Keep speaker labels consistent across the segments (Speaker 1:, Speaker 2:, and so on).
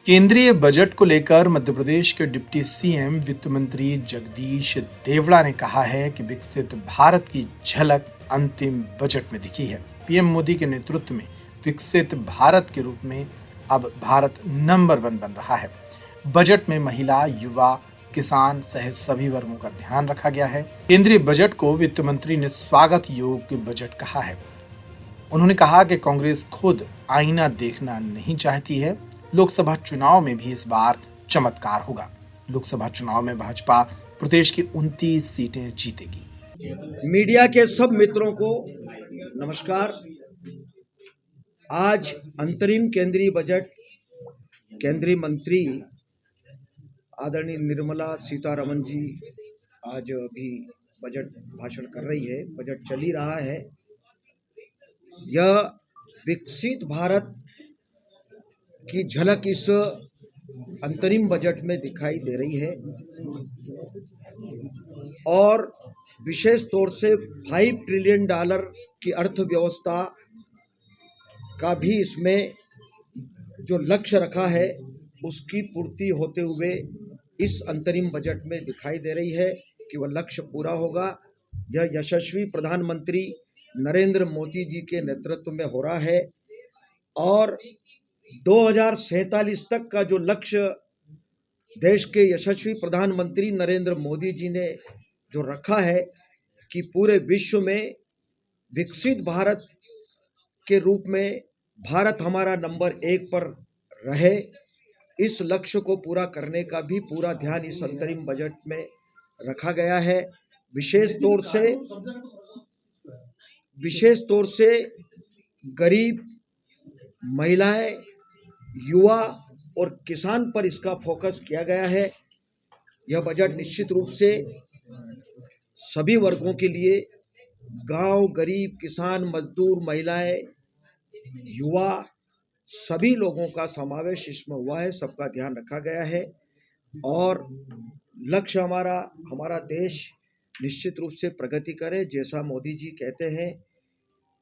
Speaker 1: केंद्रीय बजट को लेकर मध्य प्रदेश के डिप्टी सीएम वित्त मंत्री जगदीश देवड़ा ने कहा है कि विकसित भारत की झलक अंतिम बजट में दिखी है। पीएम मोदी के नेतृत्व में विकसित भारत के रूप में अब भारत नंबर 1 बन रहा है। बजट में महिला, युवा, किसान सहित सभी वर्गों का ध्यान रखा गया है। केंद्रीय बजट को वित्त मंत्री ने स्वागत योग्य बजट कहा है। उन्होंने कहा कि कांग्रेस खुद आईना देखना नहीं चाहती है। लोकसभा चुनाव में भी इस बार चमत्कार होगा। लोकसभा चुनाव में भाजपा प्रदेश की 29 सीटें जीतेगी।
Speaker 2: मीडिया के सब मित्रों को नमस्कार। आज अंतरिम केंद्रीय बजट केंद्रीय मंत्री आदरणीय निर्मला सीतारमण जी आज अभी बजट भाषण कर रही है। बजट चल ही रहा है। यह विकसित भारत की झलक इस अंतरिम बजट में दिखाई दे रही है और विशेष तौर से $5 ट्रिलियन की अर्थव्यवस्था का भी इसमें जो लक्ष्य रखा है उसकी पूर्ति होते हुए इस अंतरिम बजट में दिखाई दे रही है कि वह लक्ष्य पूरा होगा। यह यशस्वी प्रधानमंत्री नरेंद्र मोदी जी के नेतृत्व में हो रहा है और 2047 तक का जो लक्ष्य देश के यशस्वी प्रधानमंत्री नरेंद्र मोदी जी ने जो रखा है कि पूरे विश्व में विकसित भारत के रूप में भारत हमारा नंबर 1 पर रहे, इस लक्ष्य को पूरा करने का भी पूरा ध्यान इस अंतरिम बजट में रखा गया है। विशेष तौर से गरीब, महिलाएं, युवा और किसान पर इसका फोकस किया गया है। यह बजट निश्चित रूप से सभी वर्गों के लिए, गांव, गरीब, किसान, मजदूर, महिलाएं, युवा, सभी लोगों का समावेश इसमें हुआ है। सबका ध्यान रखा गया है और लक्ष्य हमारा देश निश्चित रूप से प्रगति करे, जैसा मोदी जी कहते हैं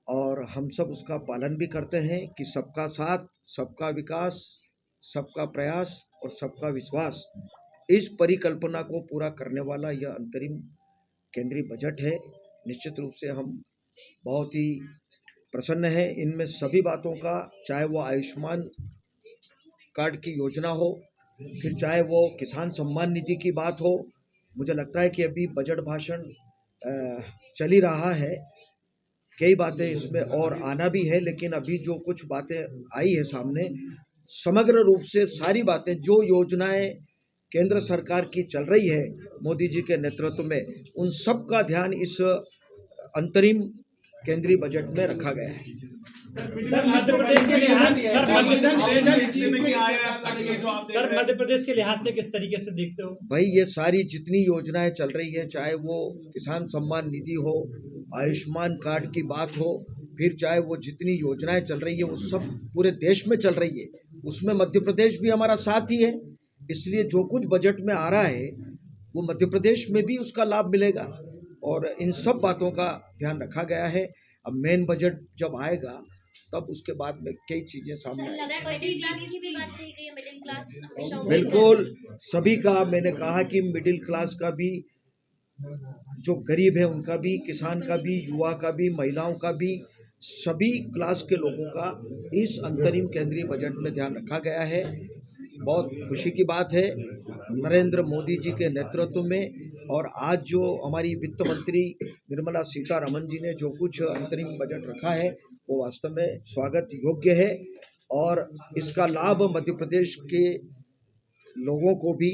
Speaker 2: और हम सब उसका पालन भी करते हैं कि सबका साथ, सबका विकास, सबका प्रयास और सबका विश्वास, इस परिकल्पना को पूरा करने वाला यह अंतरिम केंद्रीय बजट है। निश्चित रूप से हम बहुत ही प्रसन्न हैं इनमें सभी बातों का, चाहे वो आयुष्मान कार्ड की योजना हो, फिर चाहे वो किसान सम्मान निधि की बात हो। मुझे लगता है कि अभी बजट भाषण चल ही रहा है, कई बातें इसमें और आना भी है, लेकिन अभी जो कुछ बातें आई है सामने, समग्र रूप से सारी बातें, जो योजनाएं केंद्र सरकार की चल रही है मोदी जी के नेतृत्व में, उन सब का ध्यान इस अंतरिम केंद्रीय बजट में रखा गया है।
Speaker 3: मध्य प्रदेश के लिहाज से किस तरीके से देखते हो
Speaker 2: भाई? ये सारी जितनी योजनाएं चल रही है, चाहे वो किसान सम्मान निधि हो, आयुष्मान कार्ड की बात हो, फिर चाहे वो जितनी योजनाएं चल रही है वो सब पूरे देश में चल रही है, उसमें मध्य प्रदेश भी हमारा साथ ही है। इसलिए जो कुछ बजट में आ रहा है वो मध्य प्रदेश में भी उसका लाभ मिलेगा और इन सब बातों का ध्यान रखा गया है। अब मेन बजट जब आएगा तब उसके बाद में कई चीजें सामने आएंगी। बिल्कुल, सभी का मैंने कहा कि मिडिल क्लास का भी, जो गरीब है उनका भी, किसान का भी, युवा का भी, महिलाओं का भी, सभी क्लास के लोगों का इस अंतरिम केंद्रीय बजट में ध्यान रखा गया है। बहुत खुशी की बात है नरेंद्र मोदी जी के नेतृत्व में, और आज जो हमारी वित्त मंत्री निर्मला सीतारमण जी ने जो कुछ अंतरिम बजट रखा है वो वास्तव में स्वागत योग्य है और इसका लाभ मध्य प्रदेश के लोगों को भी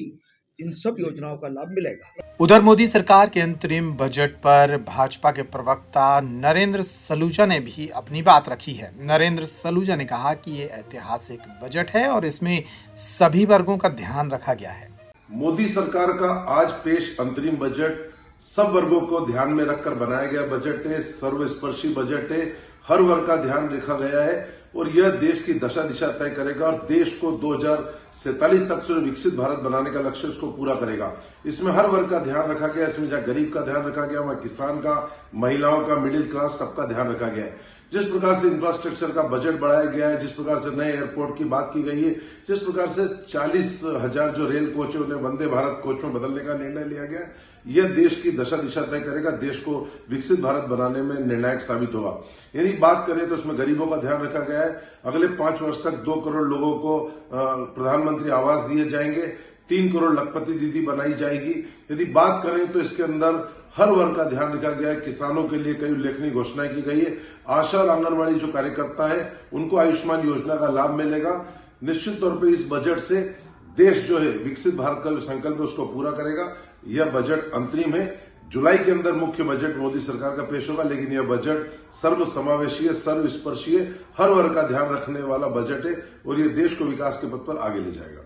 Speaker 2: इन सब योजनाओं का लाभ मिलेगा।
Speaker 1: उधर मोदी सरकार के अंतरिम बजट पर भाजपा के प्रवक्ता नरेंद्र सलूजा ने भी अपनी बात रखी है। नरेंद्र सलूजा ने कहा कि ये ऐतिहासिक बजट है और इसमें सभी वर्गों का ध्यान रखा गया है।
Speaker 4: मोदी सरकार का आज पेश अंतरिम बजट सब वर्गों को ध्यान में रखकर बनाया गया बजट है, सर्वस्पर्शी बजट है, हर वर्ग का ध्यान रखा गया है और यह देश की दशा दिशा तय करेगा और देश को 2047 तक से विकसित भारत बनाने का लक्ष्य उसको पूरा करेगा। इसमें हर वर्ग का ध्यान रखा गया, इसमें जहां गरीब का ध्यान रखा गया, वहां किसान का, महिलाओं का, मिडिल क्लास, सबका ध्यान रखा गया है। जिस प्रकार से इंफ्रास्ट्रक्चर का बजट बढ़ाया गया है, जिस प्रकार से नए एयरपोर्ट की बात की गई है, जिस प्रकार से 40,000 जो रेल कोच है उन्हें वंदे भारत कोच में बदलने का निर्णय लिया गया, यह देश की दशा दिशा तय करेगा, देश को विकसित भारत बनाने में निर्णायक साबित होगा। यदि बात करें तो इसमें गरीबों का ध्यान रखा गया है। अगले 5 वर्ष तक 2 करोड़ लोगों को प्रधानमंत्री आवास दिए जाएंगे, 3 करोड़ लखपति दीदी बनाई जाएगी। यदि बात करें तो इसके अंदर हर वर्ग का ध्यान रखा गया है। किसानों के लिए कई उल्लेखनीय घोषणाएं की गई है। आशा और आंगनबाड़ी जो कार्यकर्ता है उनको आयुष्मान योजना का लाभ मिलेगा। निश्चित तौर पे इस बजट से देश जो है विकसित भारत का जो संकल्प है उसको पूरा करेगा। यह बजट अंतरिम है। जुलाई के अंदर मुख्य बजट मोदी सरकार का पेश होगा, लेकिन यह बजट सर्व समावेशीय, सर्वस्पर्शीय, हर वर्ग का ध्यान रखने वाला बजट है और यह देश को विकास के पथ पर आगे ले जाएगा।